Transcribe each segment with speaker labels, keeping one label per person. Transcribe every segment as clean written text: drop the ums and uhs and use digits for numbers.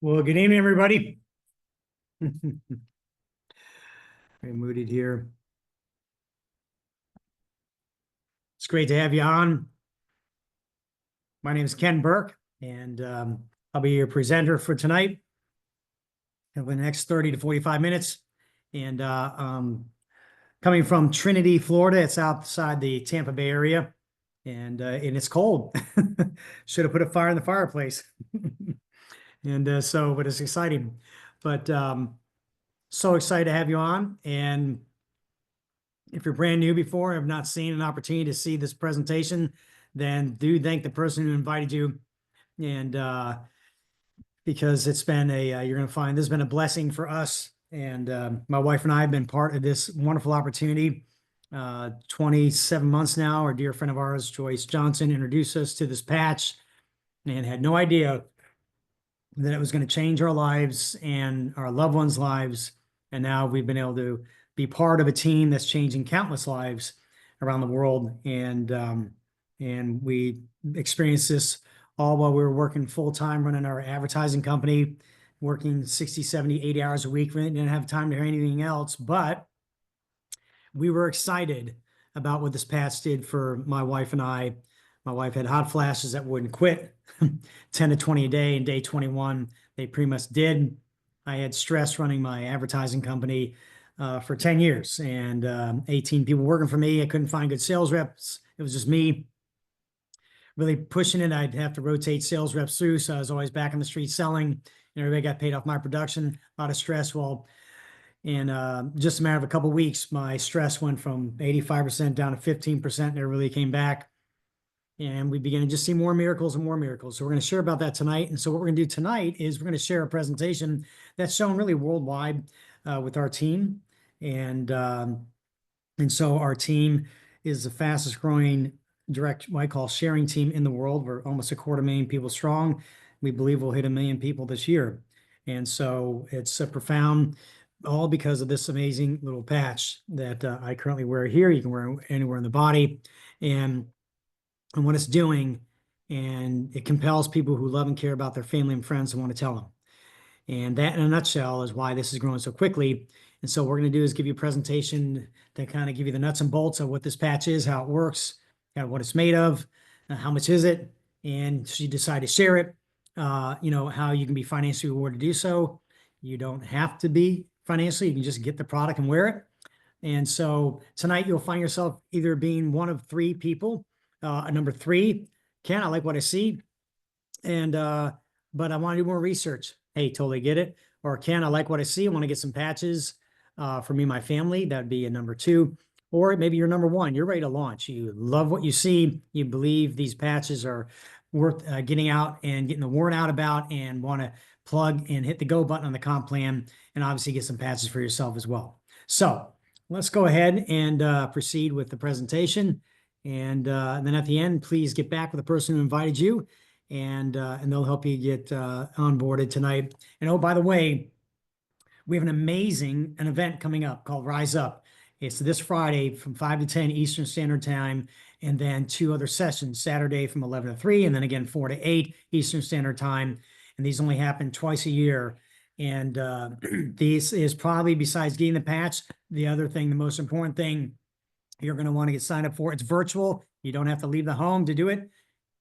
Speaker 1: Well, good evening, everybody. Very mooted here. It's great to have you on. My name is Ken Burke, and I'll be your presenter for tonight over the next 30 to 45 minutes. And coming from Trinity, Florida, it's outside the Tampa Bay area, and it's cold. Should have put a fire in the fireplace. And but it's exciting. But so excited to have you on. And if you're brand new before and have not seen an opportunity to see this presentation, then do thank the person who invited you. And because it's been you're going to find this has been a blessing for us. And my wife and I have been part of this wonderful opportunity. 27 months now. Our dear friend of ours, Joyce Johnson, introduced us to this patch and had no idea that it was going to change our lives and our loved ones' lives. And now we've been able to be part of a team that's changing countless lives around the world. And we experienced this all while we were working full time, running our advertising company, working 60, 70, 80 hours a week. We didn't have time to hear anything else, but we were excited about what this patch did for my wife and I. My wife had hot flashes that wouldn't quit, 10 to 20 a day. And day 21, they pretty much did. I had stress running my advertising company for 10 years and 18 people working for me. I couldn't find good sales reps. It was just me really pushing it. I'd have to rotate sales reps through. So I was always back on the street selling, and everybody got paid off my production, a lot of stress. Well, in just a matter of a couple of weeks, my stress went from 85% down to 15%, and it really came back. And we began to just see more miracles and more miracles. So we're going to share about that tonight. And so what we're going to do tonight is we're going to share a presentation that's shown really worldwide with our team. And so our team is the fastest growing direct, what I call sharing team in the world. We're almost 250,000 people strong. We believe we'll hit 1 million people this year. And so it's a profound, all because of this amazing little patch that I currently wear here. You can wear it anywhere in the body. And what it's doing, and it compels people who love and care about their family and friends to want to tell them. And that, in a nutshell, is why this is growing so quickly. And so what we're going to do is give you a presentation to kind of give you the nuts and bolts of what this patch is, how it works, what it's made of, how much is it, and should you decide to share it, how you can be financially rewarded to do so. You don't have to be financially. You can just get the product and wear it. And so tonight you'll find yourself either being one of 3 people. Number 3, Ken, I like what I see, and but I want to do more research. Hey, totally get it. Or Ken, I like what I see. I want to get some patches for me and my family. That'd be a number 2. Or maybe you're number 1. You're ready to launch. You love what you see. You believe these patches are worth getting out and getting the word out about, and want to plug and hit the go button on the comp plan, and obviously get some patches for yourself as well. So let's go ahead and proceed with the presentation. And then at the end, please get back with the person who invited you, and they'll help you get onboarded tonight. And oh, by the way, we have an event coming up called Rise Up. It's this Friday from 5 to 10 Eastern Standard Time, and then 2 other sessions, Saturday from 11 to 3, and then again 4 to 8 Eastern Standard Time. And these only happen twice a year. And these is probably, besides getting the patch, the other thing, the most important thing you're going to want to get signed up for. It's virtual. You don't have to leave the home to do it.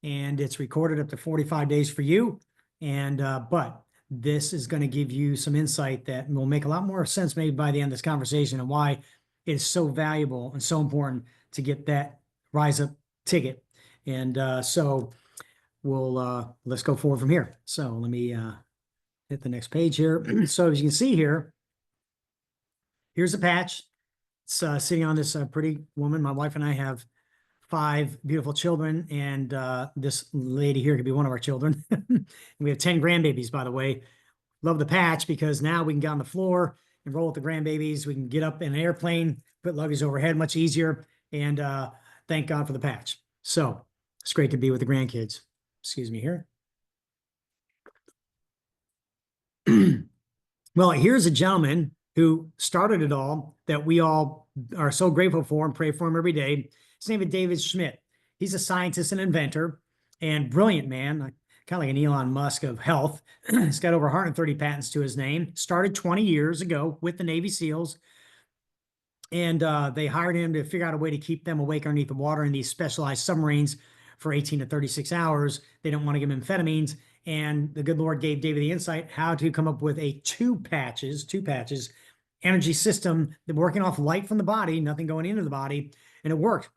Speaker 1: And it's recorded up to 45 days for you. And but this is going to give you some insight that will make a lot more sense maybe by the end of this conversation, and why it is so valuable and so important to get that Rise Up ticket. And so we'll let's go forward from here. So let me hit the next page here. So as you can see here, here's a patch. It's sitting on this pretty woman. My wife and I have 5 beautiful children, and this lady here could be one of our children. We have 10 grandbabies, by the way. Love the patch because now we can get on the floor and roll with the grandbabies. We can get up in an airplane, put luggage overhead, much easier. And thank God for the patch. So it's great to be with the grandkids. Excuse me here. Well, here's a gentleman who started it all, that we all are so grateful for and pray for him every day. His name is David Schmidt. He's a scientist and inventor and brilliant man. I kind of like an Elon Musk of health. He's got over 130 patents to his name. Started 20 years ago with the Navy SEALs. And they hired him to figure out a way to keep them awake underneath the water in these specialized submarines for 18 to 36 hours. They don't want to give them amphetamines. And the good Lord gave David the insight how to come up with a two patches energy system that working off light from the body, nothing going into the body, and it worked.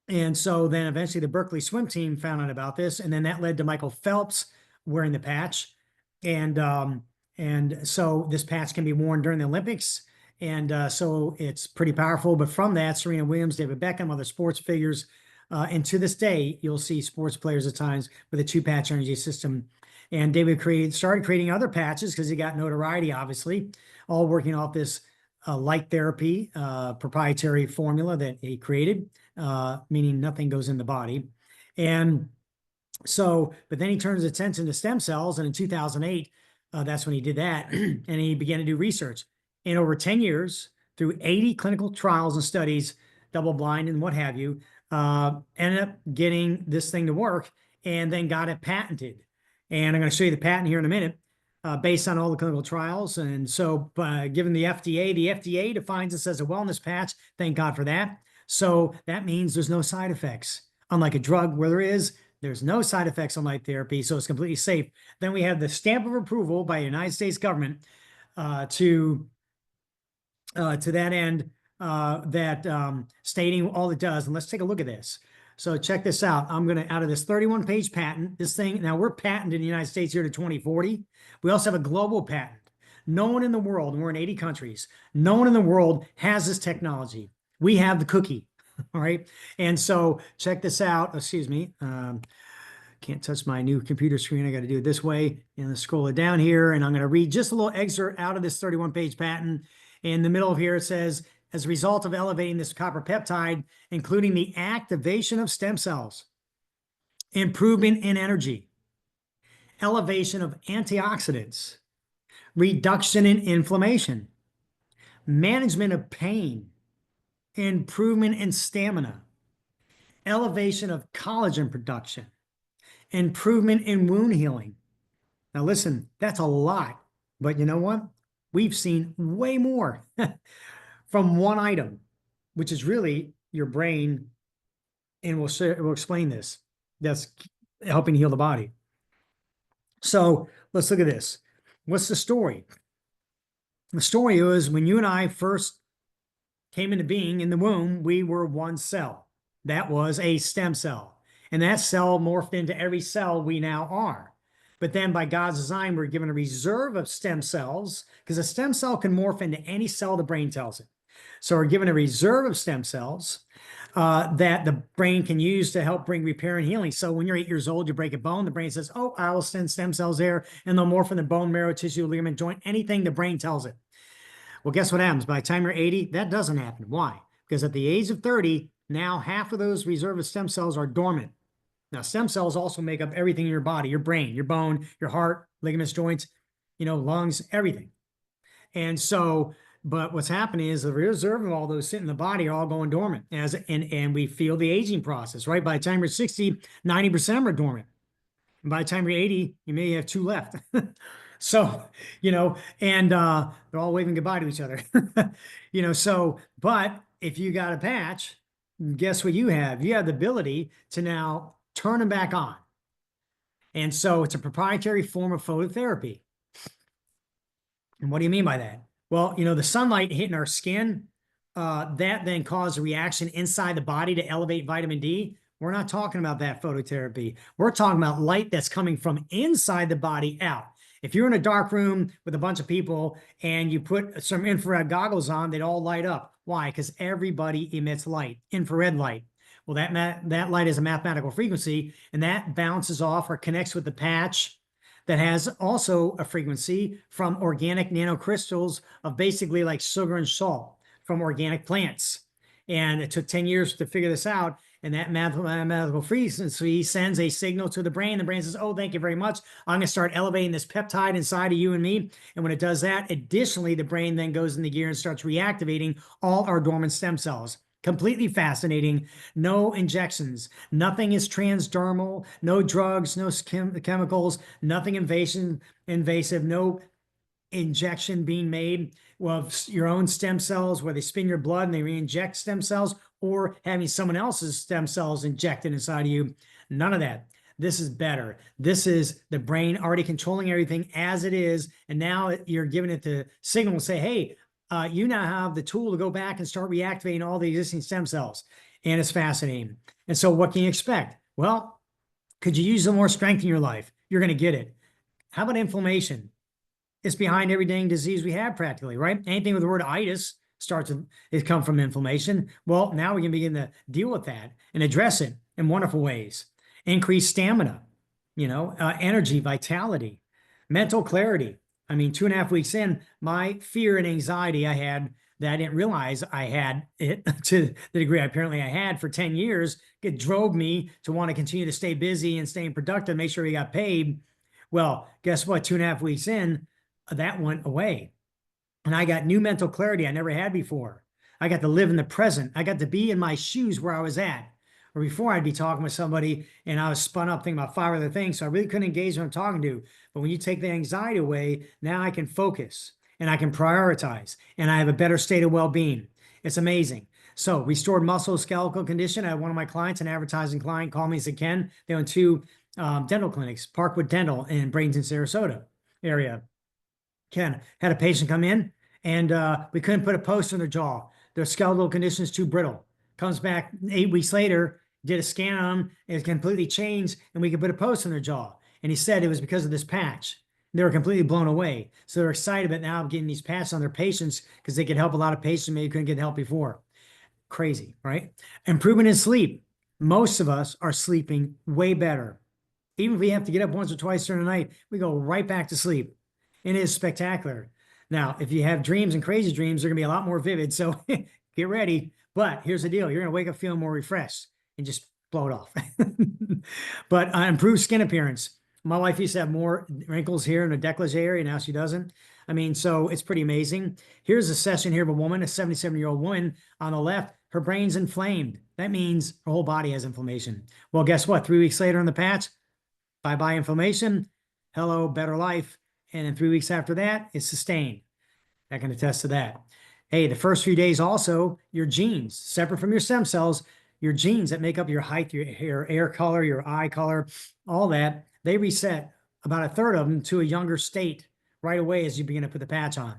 Speaker 1: And so then eventually the Berkeley swim team found out about this, and then that led to Michael Phelps wearing the patch. And so this patch can be worn during the Olympics. And so it's pretty powerful. But from that, Serena Williams, David Beckham, other sports figures, and to this day, you'll see sports players at times with a two-patch energy system. And David started creating other patches because he got notoriety, obviously, all working off this light therapy proprietary formula that he created, meaning nothing goes in the body. And so, but then he turns his attention to stem cells. And in 2008, that's when he did that. And he began to do research. In over 10 years, through 80 clinical trials and studies, double blind and what have you, ended up getting this thing to work and then got it patented. And I'm going to show you the patent here in a minute, based on all the clinical trials. And so given the FDA defines this as a wellness patch. Thank God for that. So that means there's no side effects. Unlike a drug where there's no side effects on light therapy, so it's completely safe. Then we have the stamp of approval by the United States government to that end, stating all it does. And let's take a look at this. So check this out. I'm going to, out of this 31-page patent, this thing, now we're patented in the United States here to 2040. We also have a global patent. No one in the world, and we're in 80 countries, no one in the world has this technology. We have the cookie, all right? And so check this out. Excuse me. Can't touch my new computer screen. I got to do it this way. And scroll it down here. And I'm going to read just a little excerpt out of this 31-page patent. In the middle of here, it says, as a result of elevating this copper peptide, including the activation of stem cells, improvement in energy, elevation of antioxidants, reduction in inflammation, management of pain, improvement in stamina, elevation of collagen production, improvement in wound healing. Now listen, that's a lot, but you know what? We've seen way more from one item, which is really your brain, and we'll explain this. That's helping heal the body. So let's look at this. What's the story? The story is when you and I first came into being in the womb, we were one cell. That was a stem cell. And that cell morphed into every cell we now are. But then by God's design, we're given a reserve of stem cells because a stem cell can morph into any cell the brain tells it. So we're given a reserve of stem cells that the brain can use to help bring repair and healing. So when you're 8 years old, you break a bone, the brain says, oh, I will send stem cells there, and they'll morph in the bone, marrow, tissue, ligament, joint, anything the brain tells it. Well, guess what happens? By the time you're 80, that doesn't happen. Why? Because at the age of 30, now half of those reserve of stem cells are dormant. Now, stem cells also make up everything in your body, your brain, your bone, your heart, ligaments, joints, lungs, everything. And so, but what's happening is the reserve of all those sitting in the body are all going dormant and we feel the aging process, right? By the time you're 60, 90% of them are dormant. And by the time you're 80, you may have 2 left. So, and they're all waving goodbye to each other, but if you got a patch, guess what you have? You have the ability to now turn them back on. And so it's a proprietary form of phototherapy. And what do you mean by that? Well, the sunlight hitting our skin, that then causes a reaction inside the body to elevate vitamin D. We're not talking about that phototherapy. We're talking about light that's coming from inside the body out. If you're in a dark room with a bunch of people and you put some infrared goggles on, they'd all light up. Why? Because everybody emits light, infrared light. Well, that light is a mathematical frequency, and that bounces off or connects with the patch that has also a frequency from organic nanocrystals of basically like sugar and salt from organic plants. And it took 10 years to figure this out. And that mathematical frequency sends a signal to the brain. The brain says, oh, thank you very much. I'm going to start elevating this peptide inside of you and me. And when it does that, additionally, the brain then goes into gear and starts reactivating all our dormant stem cells. Completely fascinating. No injections. Nothing is transdermal. No drugs, no chemicals, nothing invasive, no injection being made of your own stem cells where they spin your blood and they re-inject stem cells, or having someone else's stem cells injected inside of you. None of that. This is better. This is the brain already controlling everything as it is. And now you're giving it the signal to say, hey, you now have the tool to go back and start reactivating all the existing stem cells. And it's fascinating. And so what can you expect? Well, could you use some more strength in your life? You're going to get it. How about inflammation? It's behind every dang disease we have practically, right? Anything with the word itis it come from inflammation. Well, now we can begin to deal with that and address it in wonderful ways. Increase stamina, energy, vitality, mental clarity. I mean, 2.5 weeks in, my fear and anxiety I had that I didn't realize I had it to the degree apparently I had for 10 years, it drove me to want to continue to stay busy and staying productive, make sure we got paid. Well, guess what? 2.5 weeks in, that went away. And I got new mental clarity I never had before. I got to live in the present. I got to be in my shoes where I was at. Or before I'd be talking with somebody and I was spun up thinking about 5 other things. So I really couldn't engage when I'm talking to. But when you take the anxiety away, now I can focus and I can prioritize and I have a better state of well-being. It's amazing. So restored musculoskeletal condition. I had one of my clients, an advertising client, called me and said, Ken, they own 2 dental clinics, Parkwood Dental in Bradenton, Sarasota area. Ken had a patient come in and we couldn't put a post in their jaw. Their skeletal condition is too brittle. Comes back 8 weeks later, did a scan on them, it completely changed, and we could put a post in their jaw. And he said it was because of this patch. They were completely blown away. So they're excited about now getting these patches on their patients because they could help a lot of patients maybe couldn't get help before. Crazy, right? Improvement in sleep. Most of us are sleeping way better. Even if we have to get up once or twice during the night, we go right back to sleep. It is spectacular. Now, if you have dreams and crazy dreams, they're going to be a lot more vivid. So get ready. But here's the deal. You're going to wake up feeling more refreshed and just blow it off. But improved skin appearance. My wife used to have more wrinkles here in the décolleté area. Now she doesn't. I mean, so it's pretty amazing. Here's a session here of a woman, a 77-year-old woman on the left. Her brain's inflamed. That means her whole body has inflammation. Well, guess what? 3 weeks later on the patch, bye-bye inflammation. Hello, better life. And then 3 weeks after that, it's sustained. I can attest to that. Hey, the first few days also, your genes, separate from your stem cells, your genes that make up your height, your hair color, your eye color, all that, they reset about 1/3 of them to a younger state right away as you begin to put the patch on.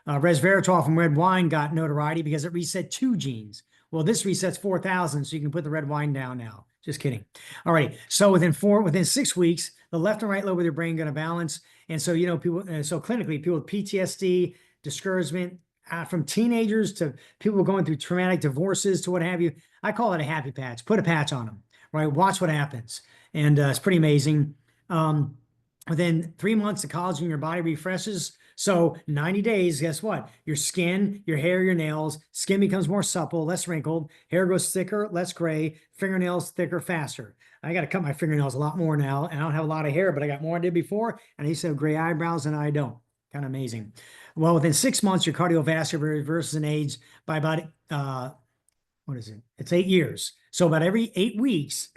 Speaker 1: Resveratrol from red wine got notoriety because it reset 2 genes. Well, this resets 4,000, so you can put the red wine down now. Just kidding. All right. So within 6 weeks, the left and right lobe of their brain going to balance. And so, people, so clinically, people with PTSD, discouragement, from teenagers to people going through traumatic divorces to what have you, I call it a happy patch. Put a patch on them, right? Watch what happens. And it's pretty amazing. Within 3 months, the collagen in your body refreshes. So 90 days, guess what? Your skin, your hair, your nails, skin becomes more supple, less wrinkled, hair grows thicker, less gray, fingernails thicker, faster. I got to cut my fingernails a lot more now, and I don't have a lot of hair, but I got more than I did before, and I used to have gray eyebrows, and I don't. Kind of amazing. Well, within 6 months, your cardiovascular reverses in age by about, what is it? It's 8 years. So about every 8 weeks,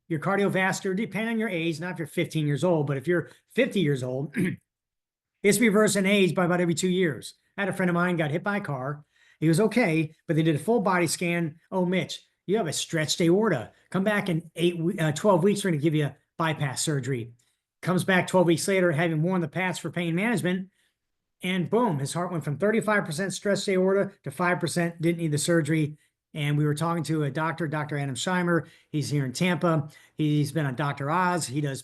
Speaker 1: your cardiovascular, depending on your age, not if you're 15 years old, but if you're 50 years old, it's reversed in age by about every 2 years. I had a friend of mine got hit by a car. He was okay, but they did a full body scan. Oh, Mitch, you have a stretched aorta. Come back in 12 weeks, we're going to give you a bypass surgery. Comes back 12 weeks later, having worn the patch for pain management, and boom, his heart went from 35% stretched aorta to 5%, didn't need the surgery. And we were talking to a doctor, Dr. Adam Scheimer. He's here in Tampa. He's been on Dr. Oz. He does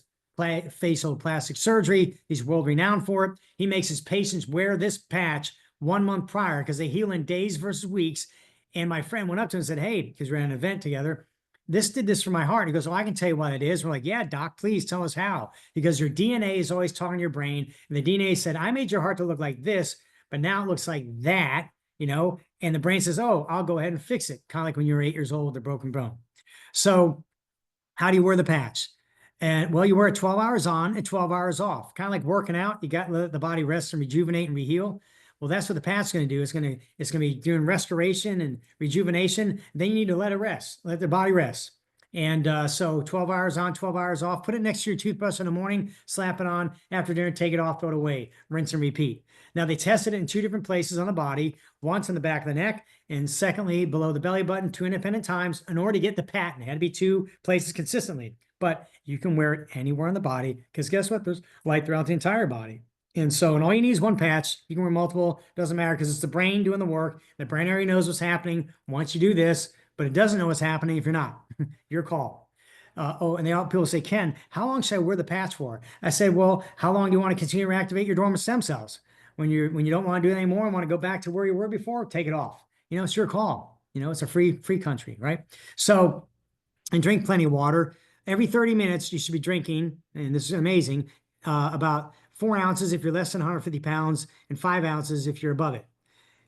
Speaker 1: facial plastic surgery. He's world renowned for it. He makes his patients wear this patch 1 month prior because they heal in days versus weeks. And my friend went up to him and said, hey, because we're at an event together, this did this for my heart. He goes, oh, I can tell you what it is. We're like, yeah, doc, please tell us how. Because your DNA is always talking to your brain. And the DNA said, I made your heart to look like this, but now it looks like that, and the brain says, oh, I'll go ahead and fix it. Kind of like when you were 8 years old with a broken bone. So how do you wear the patch? And well, you wear it 12 hours on and 12 hours off. Kind of like working out. You got to let the body rest and rejuvenate and reheal. Well, that's what the patch is going to do. It's going to be doing restoration and rejuvenation. Then you need to let it rest, let the body rest. And so 12 hours on, 12 hours off. Put it next to your toothbrush in the morning, slap it on. After dinner, take it off, throw it away, rinse and repeat. Now, they tested it in 2 different places on the body, once in the back of the neck, and secondly, below the belly button, 2 independent times in order to get the patent. It had to be 2 places consistently. But you can wear it anywhere on the body because guess what? There's light throughout the entire body. And so, and all you need is 1 patch. You can wear multiple, doesn't matter because it's the brain doing the work. The brain already knows what's happening once you do this, but it doesn't know what's happening if you're not. Your call. And people say, Ken, how long should I wear the patch for? I say, well, how long do you want to continue to reactivate your dormant stem cells? When you don't want to do it anymore and want to go back to where you were before, take it off. It's your call. It's a free country, right? So, and drink plenty of water. Every 30 minutes, you should be drinking, and this is amazing, about 4 ounces if you're less than 150 pounds and 5 ounces if you're above it.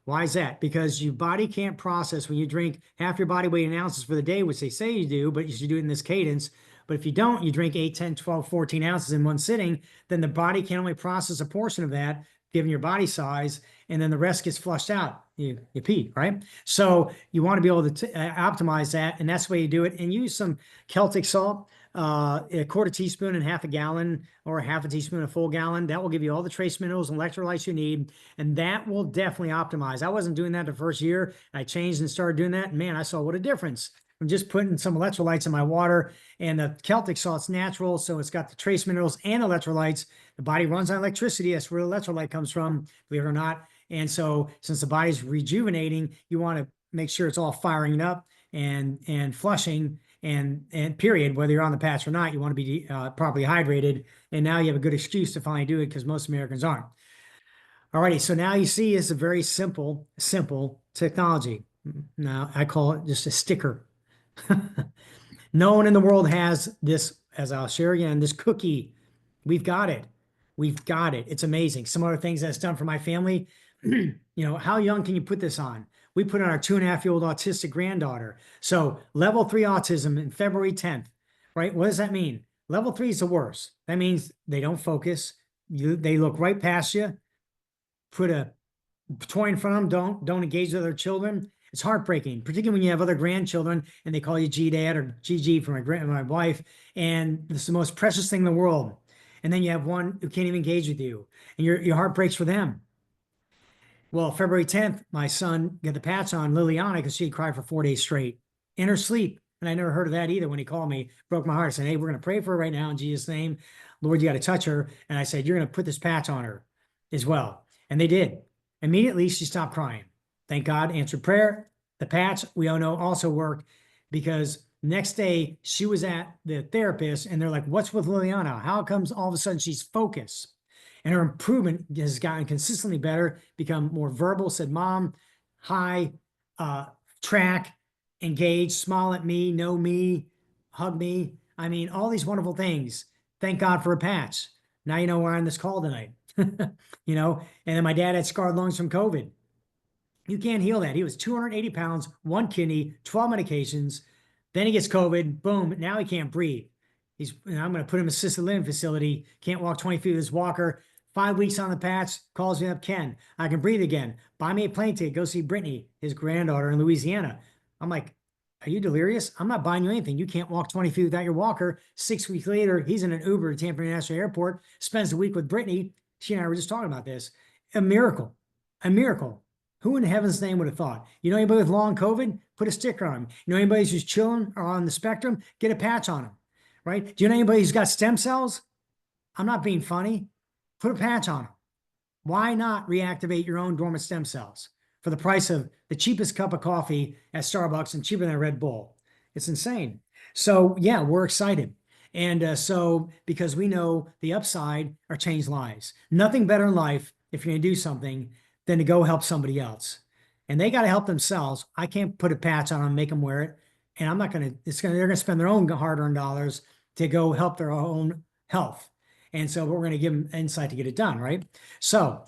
Speaker 1: Why is that? Because your body can't process when you drink half your body weight in ounces for the day, which they say you do, but you should do it in this cadence. But if you don't, you drink 8, 10, 12, 14 ounces in one sitting, then the body can only process a portion of that, given your body size, and then the rest gets flushed out. You pee, right? So you want to be able to optimize that, and that's the way you do it. And use some Celtic salt, a quarter teaspoon and half a gallon, or half a teaspoon, a full gallon. That will give you all the trace minerals and electrolytes you need, and that will definitely optimize. I wasn't doing that the first year. I changed and started doing that, and man, I saw what a difference. I'm just putting some electrolytes in my water, and the Celtic salt's natural, so it's got the trace minerals and electrolytes. The body runs on electricity. That's where the electrolyte comes from, believe it or not. And so since the body's rejuvenating, you want to make sure it's all firing up and flushing and period, whether you're on the patch or not. You want to be properly hydrated. And now you have a good excuse to finally do it because most Americans aren't. All righty, so now you see it's a very simple technology. Now I call it just a sticker. No one in the world has this, as I'll share again, this cookie. We've got it. We've got it. It's amazing. Some other things that's done for my family. How young can you put this on? We put on our 2.5-year-old autistic granddaughter. So level 3 autism in February 10th, right? What does that mean? Level 3 is the worst. That means they don't focus. They look right past you. Put a toy in front of them. Don't engage with other children. It's heartbreaking, particularly when you have other grandchildren and they call you G-Dad or GG for my wife. And this is the most precious thing in the world. And then you have one who can't even engage with you, and your heart breaks for them. Well, February 10th, my son got the patch on Liliana because she had cried for 4 days straight in her sleep. And I never heard of that either when he called me. Broke my heart. I said, hey, we're going to pray for her right now in Jesus' name. Lord, you got to touch her. And I said, you're going to put this patch on her as well. And they did. Immediately, she stopped crying. Thank God, answered prayer. The patch, we all know, also worked because next day she was at the therapist and they're like, what's with Liliana? How comes all of a sudden she's focused? And her improvement has gotten consistently better, become more verbal, said, Mom, hi, track, engage, smile at me, know me, hug me. I mean, all these wonderful things. Thank God for a patch. Now you know we're on this call tonight. And then my dad had scarred lungs from COVID. You can't heal that. He was 280 pounds, 1 kidney, 12 medications. Then he gets COVID. Boom. Now he can't breathe. I'm going to put him in assisted living facility. Can't walk 20 feet with his walker. 5 weeks on the patch. Calls me up, Ken, I can breathe again. Buy me a plane ticket. Go see Brittany, his granddaughter in Louisiana. I'm like, are you delirious? I'm not buying you anything. You can't walk 20 feet without your walker. 6 weeks later, he's in an Uber to Tampa International Airport. Spends the week with Brittany. She and I were just talking about this. A miracle. A miracle. Who in heaven's name would have thought? You know anybody with long COVID? Put a sticker on them. You know anybody who's chilling or on the spectrum? Get a patch on them. Right? Do you know anybody who's got stem cells? I'm not being funny. Put a patch on them. Why not reactivate your own dormant stem cells for the price of the cheapest cup of coffee at Starbucks and cheaper than a Red Bull? It's insane. So yeah, we're excited. And so because we know the upside are changed lives. Nothing better in life, if you're going to do something, than to go help somebody else. And they got to help themselves. I can't put a patch on them, make them wear it. And I'm not going to, they're going to spend their own hard-earned dollars to go help their own health. And so we're going to give them insight to get it done, right? So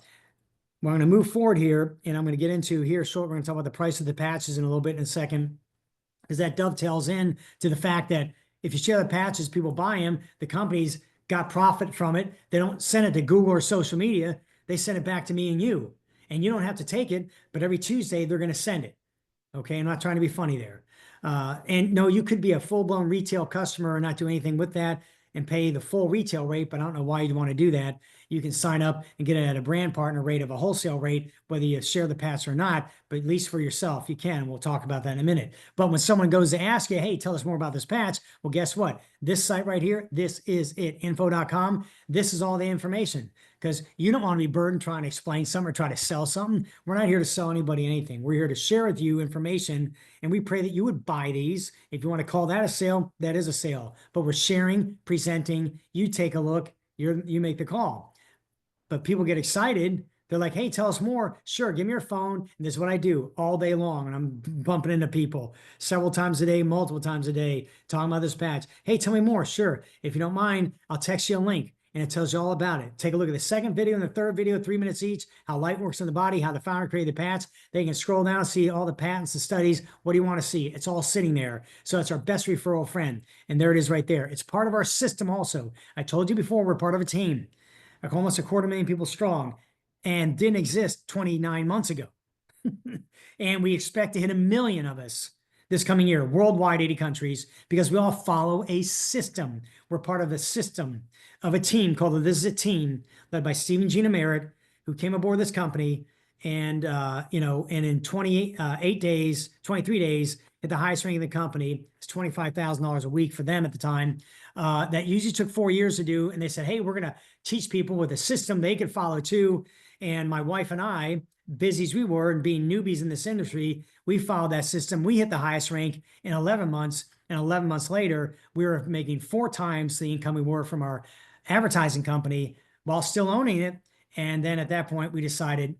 Speaker 1: we're going to move forward here, and I'm going to get into here short. We're going to talk about the price of the patches in a little bit in a second, because that dovetails in to the fact that if you share the patches, people buy them, the companies got profit from it. They don't send it to Google or social media. They send it back to me and you. and you don't have to take it, but every Tuesday they're going to send it. Okay, I'm not trying to be funny there. And no, you could be a full-blown retail customer and not do anything with that and pay the full retail rate, but I don't know why you'd want to do that. You can sign up and get it at a brand partner rate of a wholesale rate, whether you share the patch or not, but at least for yourself, you can. We'll talk about that in a minute. But when someone goes to ask you, hey, tell us more about this patch, well, guess what? This site right here, this is it, info.com. This is all the information, because you don't want to be burdened trying to explain something or try to sell something. We're not here to sell anybody anything. We're here to share with you information, and we pray that you would buy these. If you want to call that a sale, that is a sale. But we're sharing, presenting, you take a look, you make the call. But people get excited. They're like, hey, tell us more. Sure, give me your phone. And this is what I do all day long. And I'm bumping into people several times a day, multiple times a day, talking about this patch. Hey, tell me more. Sure. If you don't mind, I'll text you a link and it tells you all about it. Take a look at the second video and the third video, 3 minutes each, how light works in the body, how the founder created the patch. They can scroll down and see all the patents, the studies. What do you want to see? It's all sitting there. So it's our best referral friend. And there it is right there. It's part of our system also. I told you before, we're part of a team. Like almost 250,000 people strong, and didn't exist 29 months ago. And we expect to hit 1 million of us this coming year, worldwide, 80 countries, because we all follow a system. We're part of a system of a team called the This Is a Team, led by Stephen Gina Merritt, who came aboard this company and, and in 23 days, hit the highest rank in the company. It's $25,000 a week for them at the time. That usually took 4 years to do. And they said, hey, we're going to teach people with a system they could follow too. And my wife and I, busy as we were and being newbies in this industry, we followed that system. We hit the highest rank in 11 months. And 11 months later, we were making 4 times the income we were from our advertising company while still owning it. And then at that point, we decided,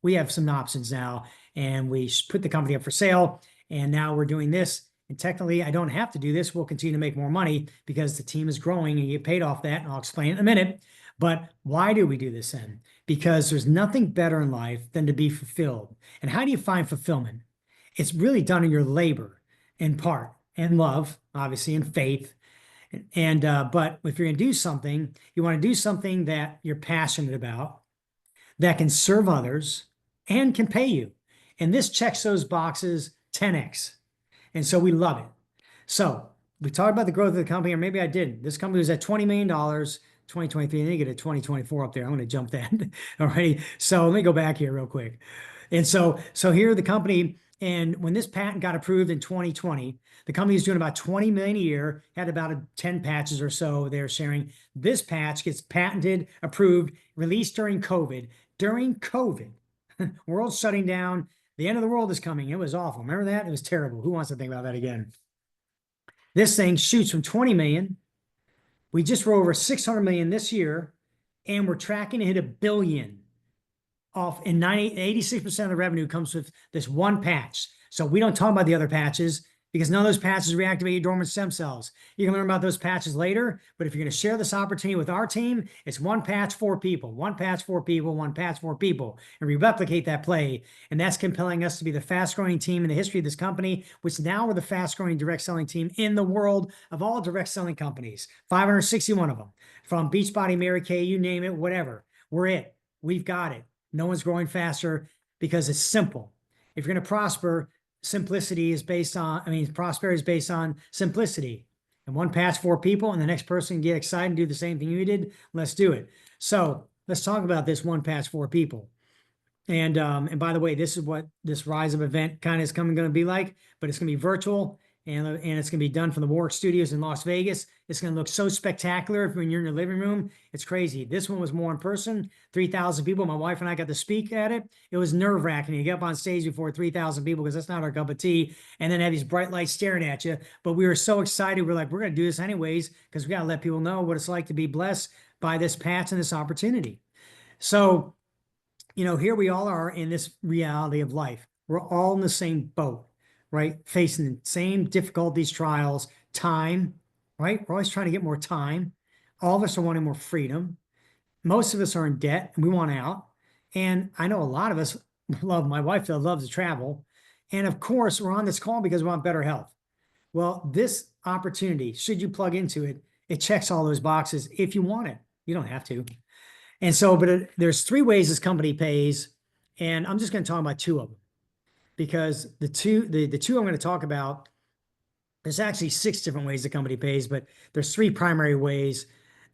Speaker 1: we have some options now. And we put the company up for sale. And now we're doing this. And technically, I don't have to do this. We'll continue to make more money because the team is growing and you get paid off that. And I'll explain it in a minute. But why do we do this then? Because there's nothing better in life than to be fulfilled. And how do you find fulfillment? It's really done in your labor, in part, and love, obviously, and faith. But if you're going to do something, you want to do something that you're passionate about, that can serve others, and can pay you. And this checks those boxes 10x. And so we love it. So we talked about the growth of the company, or maybe I didn't. This company was at $20 million, 2023. I need to get a 2024 up there. I'm going to jump that already. So let me go back here real quick. And so here the company, and when this patent got approved in 2020, the company was doing about 20 million a year, had about 10 patches or so they're sharing. This patch gets patented, approved, released during COVID. During COVID, world shutting down. The end of the world is coming. It was awful. Remember that? It was terrible. Who wants to think about that again? This thing shoots from 20 million. We just were over 600 million this year, and we're tracking to hit 1 billion off, and 86% of the revenue comes with this one patch. So we don't talk about the other patches because none of those patches reactivate your dormant stem cells. You can learn about those patches later, but if you're going to share this opportunity with our team, it's one patch, 4 people, one patch, 4 people, one patch, 4 people, and we replicate that play. And that's compelling us to be the fast growing team in the history of this company, which now we're the fast growing direct selling team in the world of all direct selling companies, 561 of them, from Beachbody, Mary Kay, you name it, whatever. We're it. We've got it. No one's growing faster because it's simple. If you're going to prosper, simplicity is based on, prosperity is based on simplicity. And one patch, 4 people, and the next person can get excited and do the same thing you did. Let's do it. So let's talk about this one patch, 4 people. And by the way, this is what this Rise Up event kind of is going to be like, but it's going to be virtual. And it's going to be done from the Burke Studios in Las Vegas. It's going to look so spectacular when you're in your living room. It's crazy. This one was more in person, 3,000 people. My wife and I got to speak at it. It was nerve-wracking. You get up on stage before 3,000 people because that's not our cup of tea, and then have these bright lights staring at you. But we were so excited. We're like, we're going to do this anyways because we got to let people know what it's like to be blessed by this patch and this opportunity. So, here we all are in this reality of life. We're all in the same boat. Right? Facing the same difficulties, trials, time, right? We're always trying to get more time. All of us are wanting more freedom. Most of us are in debt and we want out. And I know a lot of us love, my wife loves to travel. And of course, we're on this call because we want better health. Well, this opportunity, should you plug into it, it checks all those boxes if you want it. You don't have to. And so, but there's 3 ways this company pays. And I'm just going to talk about two of them because the two I'm going to talk about, there's actually 6 different ways the company pays, but there's 3 primary ways.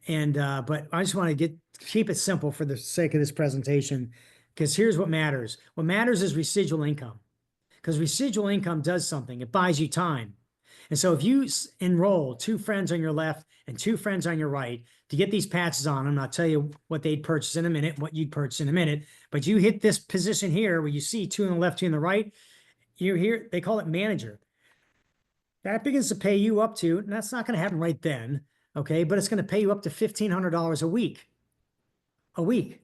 Speaker 1: And but I just want to keep it simple for the sake of this presentation, because here's what matters. What matters is residual income, because residual income does something. It buys you time. And so if you enroll 2 friends on your left and 2 friends on your right to get these patches on them, I'll tell you what they'd purchase in a minute, what you'd purchase in a minute, but you hit this position here where you see 2 on the left, 2 on the right, you're here, they call it manager. That begins to pay you up to, and that's not going to happen right then, okay, but it's going to pay you up to $1,500 a week,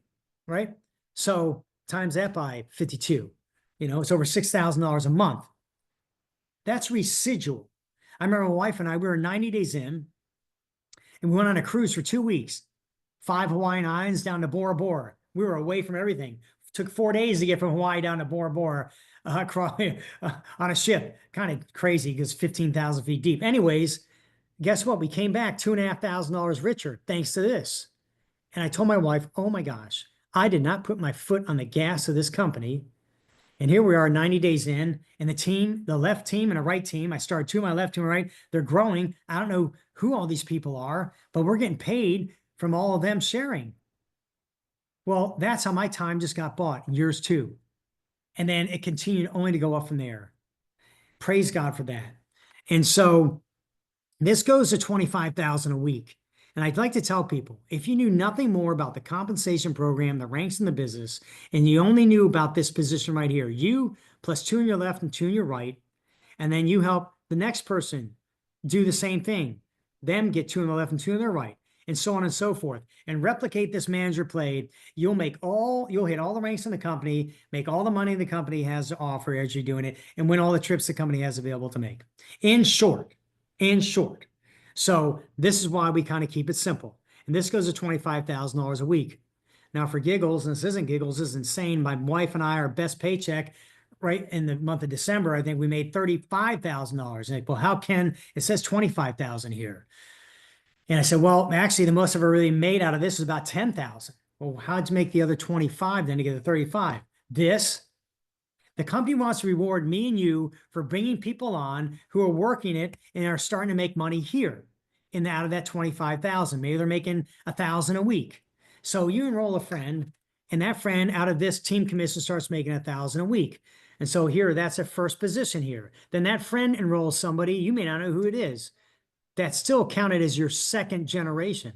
Speaker 1: right? So times that by 52, it's over $6,000 a month. That's residual. I remember my wife and I, we were 90 days in, and we went on a cruise for 2 weeks, 5 Hawaiian Islands down to Bora Bora. We were away from everything. It took 4 days to get from Hawaii down to Bora Bora on a ship. Kind of crazy because 15,000 feet deep. Anyways, guess what? We came back $2,500 richer thanks to this. And I told my wife, oh my gosh, I did not put my foot on the gas of this company. And here we are 90 days in, and the team, the left team and the right team, I started 2 on my left, 2 on my right, they're growing. I don't know who all these people are, but we're getting paid from all of them sharing. Well, that's how my time just got bought, yours too. And then it continued only to go up from there. Praise God for that. And so this goes to $25,000 a week. And I'd like to tell people, if you knew nothing more about the compensation program, the ranks in the business, and you only knew about this position right here, you plus 2 on your left and 2 on your right, and then you help the next person do the same thing, them get 2 on the left and 2 on their right, and so on and so forth, and replicate this manager played, you'll hit all the ranks in the company, make all the money the company has to offer as you're doing it, and win all the trips the company has available to make. In short. So this is why we kind of keep it simple. And this goes to $25,000 a week. Now for giggles, and this isn't giggles, this is insane. My wife and I, our best paycheck right in the month of December, I think we made $35,000. Like, well, how can, it says 25,000 here. And I said, well, actually the most I've ever really made out of this is about 10,000. Well, how'd you make the other 25 then to get the 35? The company wants to reward me and you for bringing people on who are working it and are starting to make money here out of that 25,000. Maybe they're making 1,000 a week. So you enroll a friend, and that friend out of this team commission starts making 1,000 a week. And so here, that's a first position here. Then that friend enrolls somebody, you may not know who it is. That's still counted as your second generation.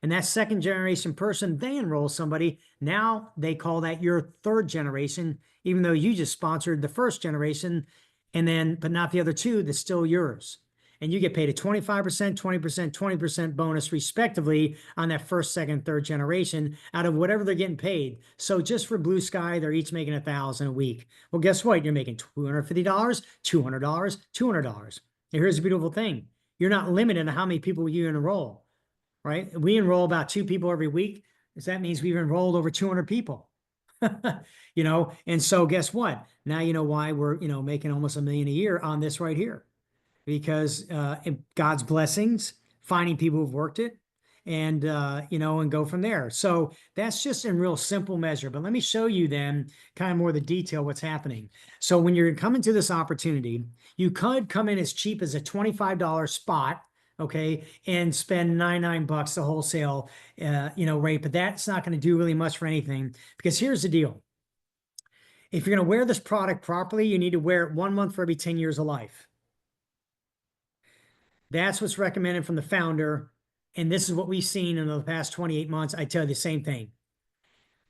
Speaker 1: And that second generation person, they enroll somebody. Now they call that your third generation, even though you just sponsored the first generation, but not the other 2, that's still yours. And you get paid a 25%, 20%, 20% bonus respectively on that first, second, third generation out of whatever they're getting paid. So just for Blue Sky, they're each making 1,000 a week. Well, guess what? You're making $250, $200, $200. And here's the beautiful thing. You're not limited to how many people you enroll, right? We enroll about 2 people every week. So that means we've enrolled over 200 people, and so guess what? Now you know why we're, making almost $1 million a year on this right here, because God's blessings, finding people who've worked it, and and go from there. So that's just in real simple measure. But let me show you then kind of more the detail what's happening. So when you're coming to this opportunity, you could come in as cheap as a $25 spot, okay, and spend $99 the wholesale rate, but that's not going to do really much for anything, because here's the deal. If you're going to wear this product properly, you need to wear it 1 month for every 10 years of life. That's what's recommended from the founder. And this is what we've seen in the past 28 months. I tell you the same thing.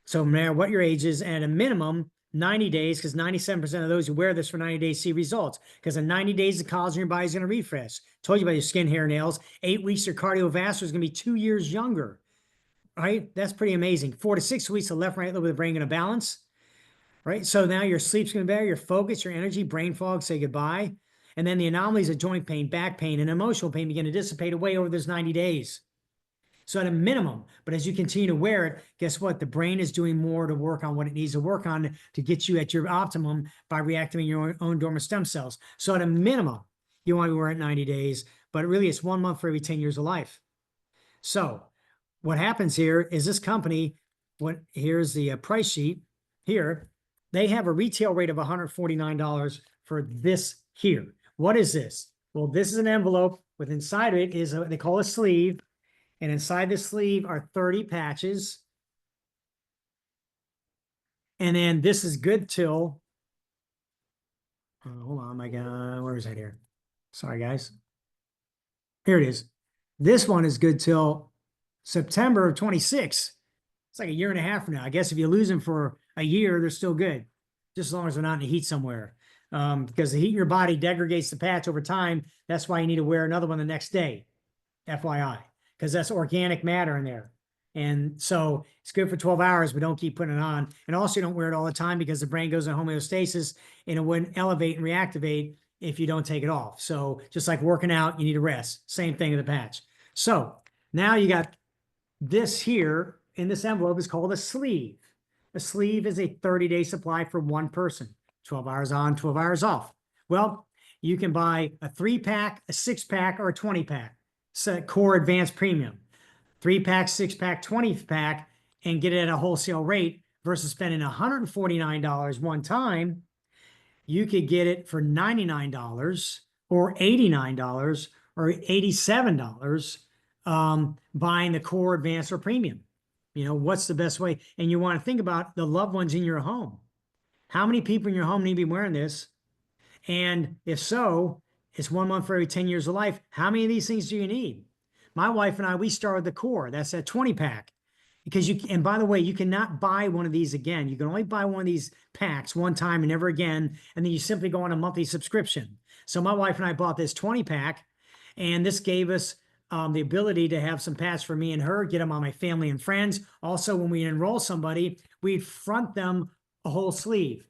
Speaker 1: So no matter what your age is, and at a minimum, 90 days, because 97% of those who wear this for 90 days see results. Because in 90 days, the collagen in your body is going to refresh. Told you about your skin, hair, nails. 8 weeks, your cardiovascular is going to be 2 years younger. Right? That's pretty amazing. 4 to 6 weeks, the left, right, with the brain going to balance. Right? So now your sleep's going to be better, your focus, your energy, brain fog, say goodbye. And then the anomalies of joint pain, back pain, and emotional pain begin to dissipate away over those 90 days. So at a minimum, but as you continue to wear it, guess what? The brain is doing more to work on what it needs to work on to get you at your optimum by reactivating your own dormant stem cells. So at a minimum, you want to wear it 90 days, but really it's 1 month for every 10 years of life. So what happens here is this company, here's the price sheet here. they have a retail rate of $149 for this here. What is this? Well, this is an envelope with inside of it is they call a sleeve. And inside the sleeve are 30 patches. And then this is good till, hold on, my God, where is that here? Sorry, guys. Here it is. This one is good till September of 26. It's like a year and a half from now. I guess if you lose them for a year, they're still good, just as long as they're not in the heat somewhere. Because the heat in your body degrades the patch over time. That's why you need to wear another one the next day, FYI, because that's organic matter in there. And so it's good for 12 hours, but don't keep putting it on. And also don't wear it all the time because the brain goes in homeostasis and it wouldn't elevate and reactivate if you don't take it off. So just like working out, you need to rest. Same thing with the patch. So now you got this here in this envelope is called a sleeve. A sleeve is a 30-day supply for one person, 12 hours on, 12 hours off. Well, you can buy a 3-pack, a 6-pack, or a 20-pack. Core Advanced Premium. 3-pack, 6-pack, 20-pack, and get it at a wholesale rate versus spending $149 one time. You could get it for $99 or $89 or $87 buying the Core Advanced or Premium. You know, what's the best way? And you want to think about the loved ones in your home. How many people in your home need to be wearing this? And if so, it's 1 month for every 10 years of life. How many of these things do you need? My wife and I, we started the Core. That's that 20-pack. Because and by the way, you cannot buy one of these again. You can only buy one of these packs one time and never again. And then you simply go on a monthly subscription. So my wife and I bought this 20-pack, and this gave us the ability to have some patches for me and her, get them on my family and friends. Also, when we enroll somebody, we'd front them a whole sleeve.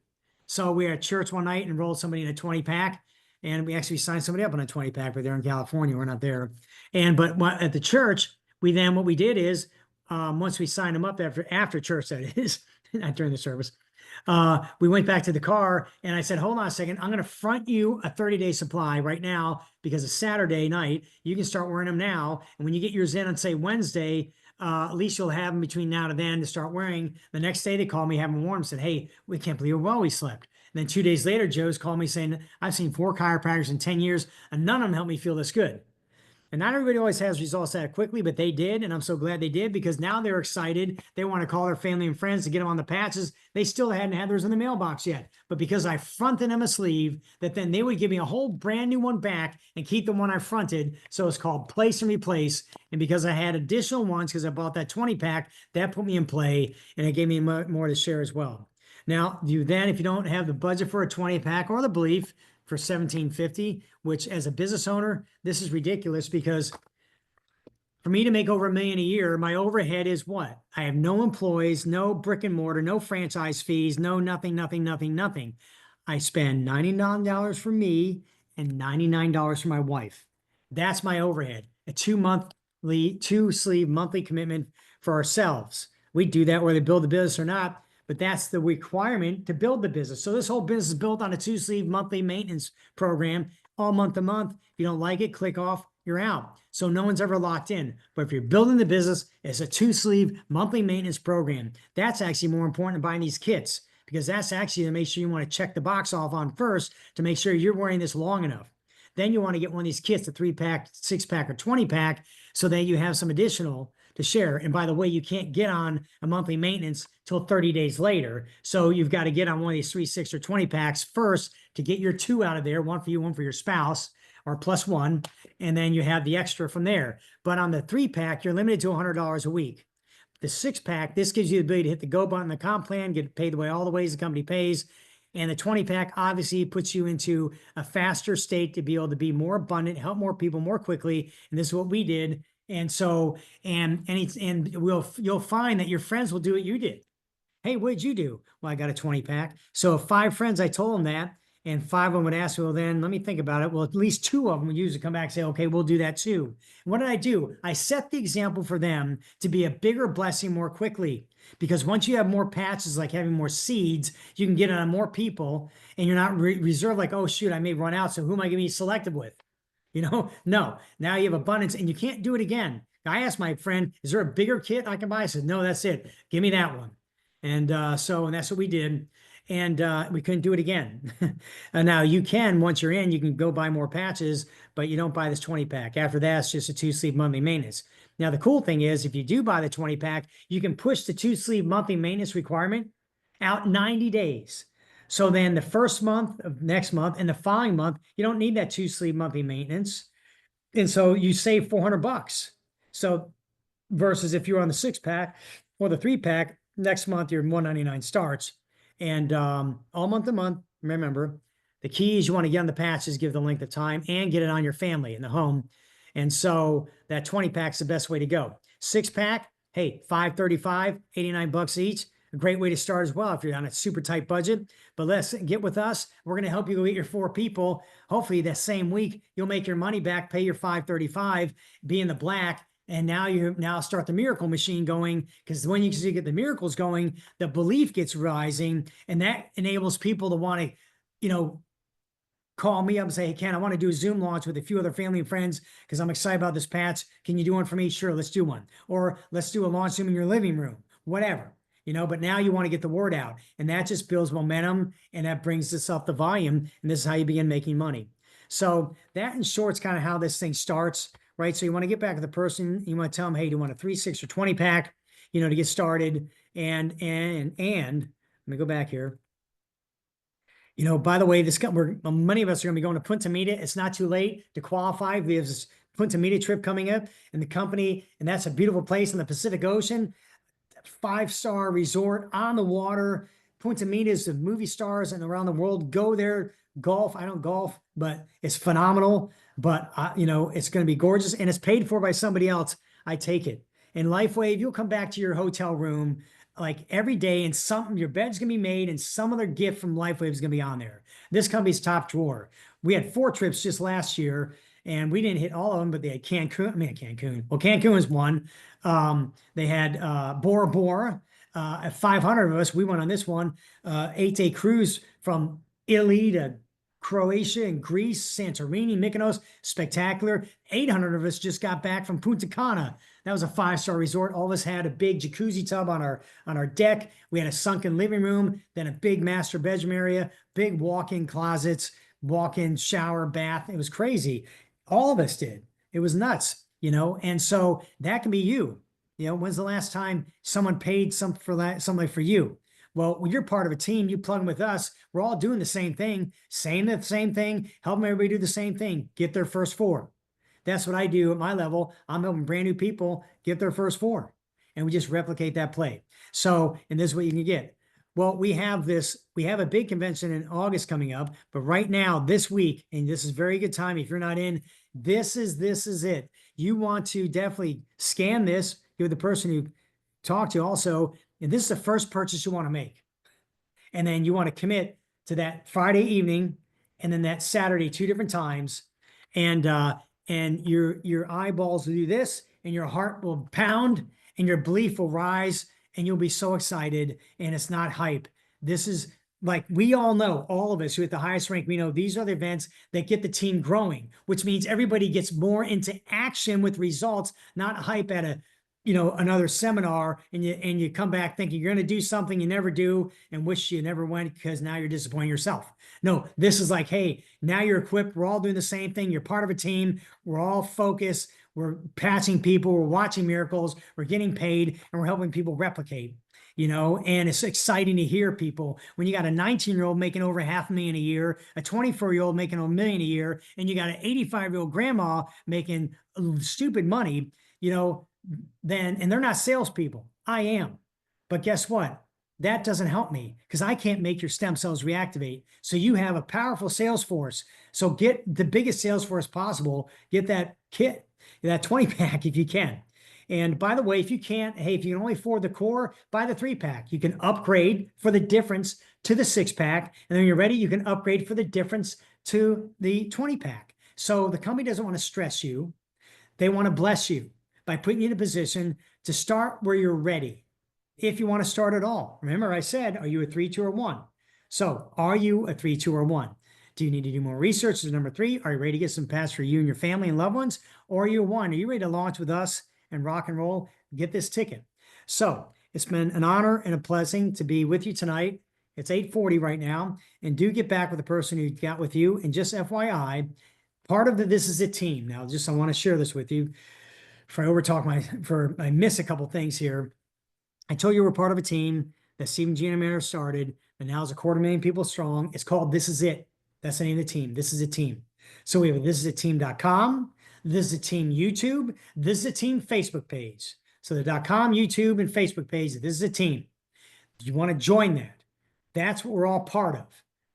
Speaker 1: So we were at church one night and enrolled somebody in a 20-pack. And we actually signed somebody up on a 20-pack, but they're in California. We're not there. But at the church, what we did is, once we signed them up after church, that is, not during the service, we went back to the car and I said, hold on a second. I'm going to front you a 30-day supply right now because it's Saturday night. You can start wearing them now. And when you get yours in on, say, Wednesday, at least you'll have them between now and then to start wearing. The next day they called me, having worn them, said, hey, we can't believe how well we slept. And then 2 days later, Joe's called me saying, I've seen 4 chiropractors in 10 years and none of them helped me feel this good. And not everybody always has results that quickly, but they did. And I'm so glad they did because now they're excited. They want to call their family and friends to get them on the patches. They still hadn't had theirs in the mailbox yet. But because I fronted them a sleeve, that then they would give me a whole brand new one back and keep the one I fronted. So it's called Place and Replace. And because I had additional ones, because I bought that 20-pack, that put me in play and it gave me more to share as well. Now, if you don't have the budget for a 20-pack or the belief, for $1,750, which as a business owner, this is ridiculous because for me to make over $1 million a year, my overhead is what? I have no employees, no brick and mortar, no franchise fees, no nothing. I spend $99 for me and $99 for my wife. That's my overhead. A 2-sleeve monthly commitment for ourselves. We do that whether they build the business or not. But that's the requirement to build the business. So this whole business is built on a 2-sleeve monthly maintenance program, all month to month. If you don't like it, click off, you're out. So no one's ever locked in. But if you're building the business, it's a 2-sleeve monthly maintenance program. That's actually more important than buying these kits because that's actually to make sure you want to check the box off on first to make sure you're wearing this long enough. Then you want to get one of these kits, the 3-pack, 6-pack, or 20-pack, so that you have some additional to share. And by the way, you can't get on a monthly maintenance till 30 days later. So you've got to get on one of these 3, 6, or 20 packs first to get your 2 out of there, one for you, one for your spouse, or plus 1. And then you have the extra from there. But on the 3-pack, you're limited to $100 a week. The 6-pack, this gives you the ability to hit the go button, the comp plan, get paid all the ways the company pays. And the 20-pack obviously puts you into a faster state to be able to be more abundant, help more people more quickly. And this is what we did. And so, you'll find that your friends will do what you did. Hey, what did you do? Well, I got a 20-pack. So if 5 friends, I told them that, and 5 of them would ask, well, then let me think about it. Well, at least 2 of them would usually come back and say, okay, we'll do that too. And what did I do? I set the example for them to be a bigger blessing more quickly. Because once you have more patches, like having more seeds, you can get it on more people, and you're not reserved like, oh, shoot, I may run out, so who am I going to be selective with? No, now you have abundance and you can't do it again. I asked my friend, is there a bigger kit I can buy? I said, no, that's it. Give me that one. And that's what we did. and we couldn't do it again. And now you can, once you're in, you can go buy more patches, but you don't buy this 20 pack. After that, it's just a 2-sleeve monthly maintenance. Now, the cool thing is if you do buy the 20 pack, you can push the 2-sleeve monthly maintenance requirement out 90 days. So then the first month of next month and the following month, you don't need that 2-sleeve monthly maintenance. And so you save $400. So versus if you're on the 6-pack or the 3-pack, next month your 199 starts. And all month to month, remember, the key is you want to get on the patches, give the length of time, and get it on your family in the home. And so that 20-pack is the best way to go. 6-pack, hey, $535, $89 each. A great way to start as well if you're on a super tight budget. But let's get with us. We're going to help you go get your 4 people. Hopefully that same week, you'll make your money back, pay your $535, be in the black, and now start the miracle machine going, because when you get the miracles going, the belief gets rising, and that enables people to want to, call me up and say, hey, Ken, I want to do a Zoom launch with a few other family and friends because I'm excited about this patch. Can you do one for me? Sure, let's do one. Or let's do a launch Zoom in your living room, whatever. But now you want to get the word out, and that just builds momentum, and that brings this up the volume, and this is how you begin making money. So that in short is kind of how this thing starts, right? So you want to get back to the person, you want to tell them, hey, do you want a 3, 6, or 20 pack, to get started. And let me go back here. By the way, many of us are going to be going to Punta Mita. It's not too late to qualify. We have this Punta Mita trip coming up, and the company, and that's a beautiful place in the Pacific Ocean. 5-star resort on the water. Punta Mita is the movie stars and around the world go there. Golf. I don't golf, but it's phenomenal. But it's going to be gorgeous, and it's paid for by somebody else. I take it. In LifeWave, you'll come back to your hotel room like every day, and your bed's going to be made, and some other gift from LifeWave is going to be on there. This company's top drawer. We had 4 trips just last year, and we didn't hit all of them, but they had Cancun. Well, Cancun was one. They had Bora Bora. 500 of us, we went on this one, 8-day cruise from Italy to Croatia and Greece, Santorini, Mykonos, spectacular. 800 of us just got back from Punta Cana. That was a 5-star resort. All of us had a big jacuzzi tub on our deck. We had a sunken living room, then a big master bedroom area, big walk-in closets, walk-in shower, bath. It was crazy. All of us did. It was nuts, and so that can be you. When's the last time someone paid something for you? Well, when you're part of a team, you plug in with us. We're all doing the same thing, saying the same thing, helping everybody do the same thing, get their first 4. That's what I do at my level. I'm helping brand new people get their first 4. And we just replicate that play. So, and this is what you can get. Well, we have a big convention in August coming up, but right now, this week, and this is very good time. If you're not in, this is it. You want to definitely scan this, give the person who talked to you also, and this is the first purchase you want to make. And then you want to commit to that Friday evening and then that Saturday 2 different times. And your eyeballs will do this, and your heart will pound, and your belief will rise, and you'll be so excited. And it's not hype. This is like, we all know, all of us who at the highest rank, we know these are the events that get the team growing, which means everybody gets more into action with results, not hype at another seminar, and you come back thinking you're going to do something you never do and wish you never went because now you're disappointing yourself. No, this is like, hey, now you're equipped. We're all doing the same thing. You're part of a team. We're all focused. We're patching people. We're watching miracles. We're getting paid, and we're helping people replicate. And it's exciting to hear people when you got a 19-year-old making over $500,000 a year, a 24-year-old making $1 million a year, and you got an 85-year-old grandma making stupid money, then, and they're not salespeople. I am. But guess what? That doesn't help me because I can't make your stem cells reactivate. So you have a powerful sales force. So get the biggest sales force possible. Get that kit, that 20-pack if you can. And by the way, if you can't, hey, if you can only afford the core, buy the 3-pack. You can upgrade for the difference to the 6-pack. And then when you're ready, you can upgrade for the difference to the 20-pack. So the company doesn't want to stress you. They want to bless you by putting you in a position to start where you're ready. If you want to start at all. Remember I said, are you a 3, 2, or 1? So are you a 3, 2, or 1? Do you need to do more research? Is number 3. Are you ready to get some paths for you and your family and loved ones? Or are you a 1? Are you ready to launch with us and rock and roll? Get this ticket. So it's been an honor and a blessing to be with you tonight. It's 8:40 right now, and do get back with the person who got with you. And just FYI, part of this is a team. Now, just I want to share this with you. For I overtalk I miss a couple things here. I told you we're part of a team that Stephen G. and Amanda started, and now it's 250,000 people strong. It's called This Is It. That's the name of the team. This is a team. So we have a thisisateam.com. This is a team YouTube. This is a team Facebook page. So the .com, YouTube, and Facebook page, this is a team. You want to join that. That's what we're all part of.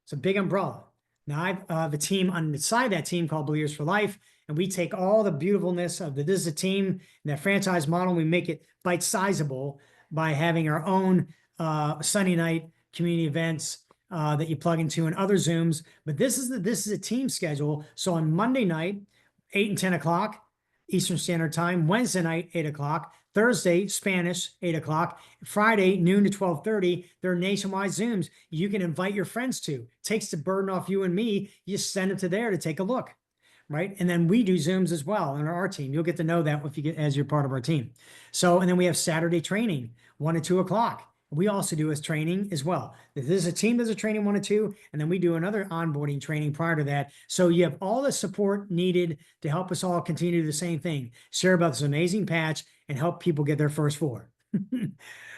Speaker 1: It's a big umbrella. Now I have a team on the side of that team called Believers for Life, and we take all the beautifulness of this is a team and that franchise model, and we make it bite-sizable by having our own Sunday night community events that you plug into and other Zooms. But this is a team schedule. So on Monday night, 8 and 10 o'clock Eastern Standard Time, Wednesday night, 8 o'clock, Thursday, Spanish, 8 o'clock, Friday, noon to 12:30. There are nationwide Zooms you can invite your friends to. It takes the burden off you and me. You just send them to there to take a look, right? And then we do Zooms as well on our team. You'll get to know that if you get as you're part of our team. So, and then we have Saturday training, 1 to 2 o'clock. We also do as training as well. There's a team that's a training 1 to 2, and then we do another onboarding training prior to that. So you have all the support needed to help us all continue to do the same thing. Share about this amazing patch and help people get their first 4.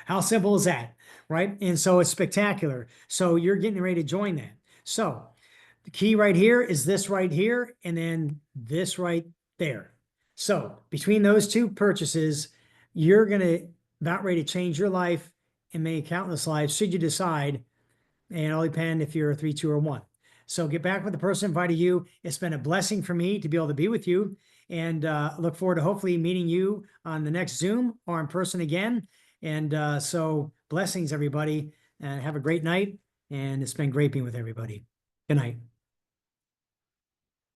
Speaker 1: How simple is that, right? And so it's spectacular. So you're getting ready to join that. So the key right here is this right here, and then this right there. So between those two purchases, you're going to about ready to change your life and make countless lives should you decide, and it'll depend if you're a 3, 2, or 1. So get back with the person invited you. It's been a blessing for me to be able to be with you, and look forward to hopefully meeting you on the next Zoom or in person again. And so blessings, everybody, and have a great night. And it's been great being with everybody. Good night.